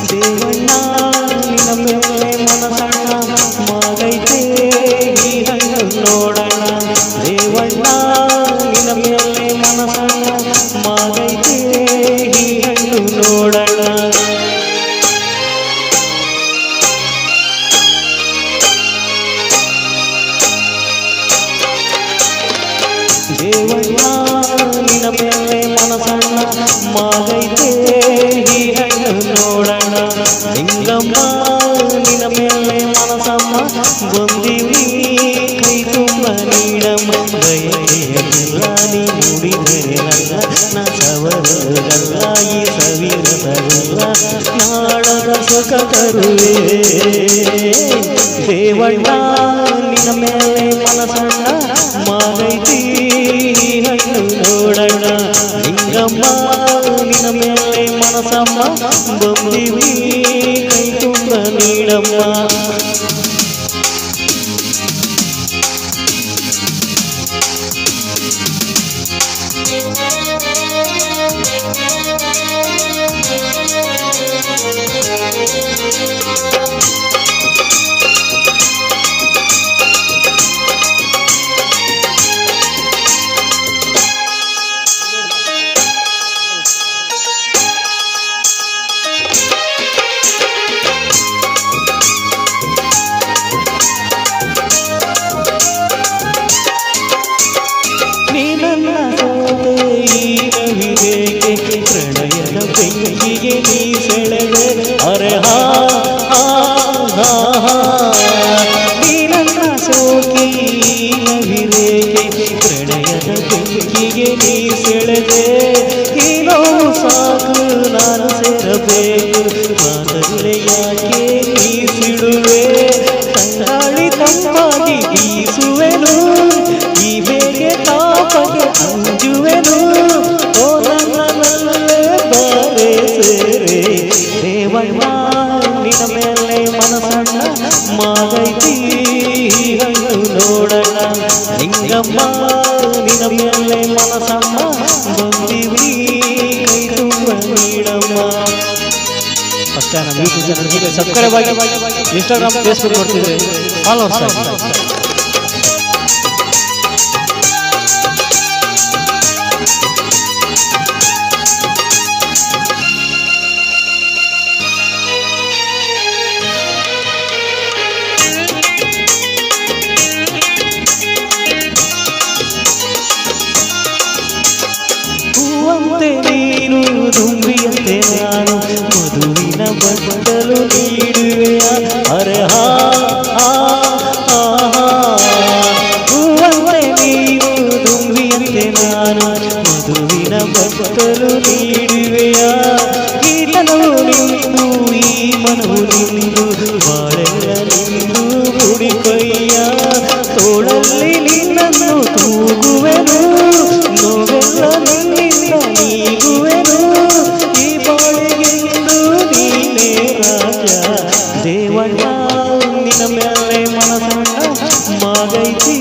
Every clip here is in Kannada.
ದೇವಣ್ಣ ನಿನ್ನ ಮೇಲೆ ಮನಸಣ್ಣ ಮಾಗೈತೆ ಈ ಹಣ್ಣು ನೋಡೋಣ. ದೇವಣ್ಣ ನಿನ್ನ ಮೇಲೆ ಮನಸಣ್ಣ ಮಾಗೈತೆ ಈ ಹಣ್ಣು ನೋಡೋಣ. ದೇವಣ್ಣ ನಿನ್ನ ಮೇಲೆ ಮನಸಣ್ಣ ಮಾಗೈತೆ ಈ ಹಣ್ಣು ನೋಡೋಣ. ಲಿಂಗಮ್ಮ ನಿನ್ನ ಮೇಲೆ ಮನಸಮ್ಮ ಬಂದಿವಿ ಕೈ ತುಂಬ ನೀಡಮ್ಮ. ದಯೆಯಲ್ಲ ನೀ ನುಡಿದೆರಲ್ಲ ನ ಸವರಲ್ಲ ಈ ಸವಿರಸಲ್ಲ ನಾಳದ ಸುಖ ತರುವೆ. ದೇವಣ್ಣ ನಿನ್ನ ಮೇಲೆ ಮನಸಣ್ಣ ಮಾಗೈತಿ ಹಣ್ಣು ನೋಡೋಣ. ಲಿಂಗಮ್ಮ ನಿನ್ನ ಮೇಲೆ ಮನಸಮ್ಮ ಬಂದಿವಿ ಕೈ ತುಂಬ ನೀಡಮ್ಮ. ಪ್ರಣಯದ ಬೆಂಕಿಗೆ ನೀ ಸೆಳೆದೆ ಅರೆ ಹಾ ನೀ ನನ್ನ ಸೋಕಿ ನವಿರೇಕೆ. ಪ್ರಣಯದ ಬೆಂಕಿಗೆ ನೀ ಸೆಳೆದೆ ಈ ನೋವು ಸಾಕು ನಾನು ಸೇರಬೇಕು. ಮಾತಲ್ಲೇ ಯಾಕೆ ನೀ ಸಿಡುವೆ ತಂಗಾಳಿ ತಂಪಾಗಿ ಬೀಸುವೆನು ಈ ಬೇಗೆ ತಾಪಗೆ ಅಂಜುವೆನು. ದೇವಣ್ಣ ನಿನ್ನ ಮೇಲೆ ಮನಸಣ್ಣ ಮಾಗೈತಿ ಹಣ್ಣು ನೋಡೋಣ. ಲಿಂಗಮ್ಮ ನಿನ್ನ ಮೇಲೆ ಮನಸಮ್ಮ ಬಂದಿವಿ ಕೈ ತುಂಬ ನೀಡಮ್ಮ. ಫಸ್ಟ್ ನಮ್ಮ ಯೂಟ್ಯೂಬ್ ಚಾನಲ್ಗೆ ಸಬ್ಸ್ಕ್ರೈಬ್ ಆಗಿ, ಇನ್ಸ್ಟಾಗ್ರಾಮ್ ಫೇಸ್ಬುಕ್ ನೋಡ್ತಿದ್ರೆ ಫಾಲೋವರ್ಸ್ ಆಗಿ. ಹೂವಂತೆ ನೀನು ದುಂಬಿಯಂತೆ ನಾನು ಮಧುವಿನ ಬದಲು ನೀಡುವೆಯ ಅರೆ ಹಾ. ಹೂವಂತೆ ನೀನು ದುಂಬಿಯಂತೆ ನಾನು ಮಧುವಿನ ಬದಲು ನೀಡುವೆಯ. ಈ ತನವು ನಿಂದು ಈ ಮನವು ನಿಂದು ಬಾಳೆಲ್ಲ ನಿಂದು ಮುಡಿಕೈಯ. ತೋಳಲ್ಲಿ ನಿನ್ನನ್ನು ತೂಗುವೆನು ನೋವೆಲ್ಲ ನಿನ್ನಿಂದ ನೀಗುವೆನು ಈ ಬಾಳಿಗೆಂದು ನೀನೇ ರಾಜ. ದೇವಣ್ಣ ನಿನ್ನ ಮೇಲೆ ಮನಸಣ್ಣ ಮಾಗೈತಿ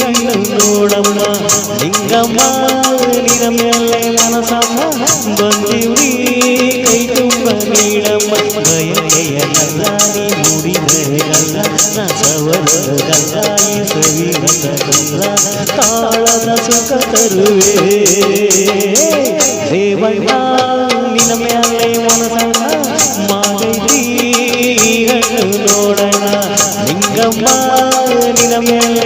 ಹಣ್ಣು ನೋಡಮ್ಮ. ಲಿಂಗಮ್ಮ ನಿನ್ನ ಮೇಲೆ ಮನಸಮ್ಮ ಬಂದಿವಿ ಕೈ ತುಂಬ ನೀಡಮ್ಮ. ಗಯಗಯಲ್ಲ ನೀ ಮುಡಿದೆರಲ್ಲ ನ ಸವರಲ್ಲ ಈ ಸವಿರಸಲ್ಲ ತಾಳದ ಸುಖ ತರುವೆ. ದೇವಣ್ಣ ನಿನ್ನ ಮೇಲೆ ಮನಸಣ್ಣ ಮಾಗೈತಿ ಹಣ್ಣು ನೋಡೋಣ. ಲಿಂಗಮ್ಮ ನಿನ್ನ ಮೇಲೆ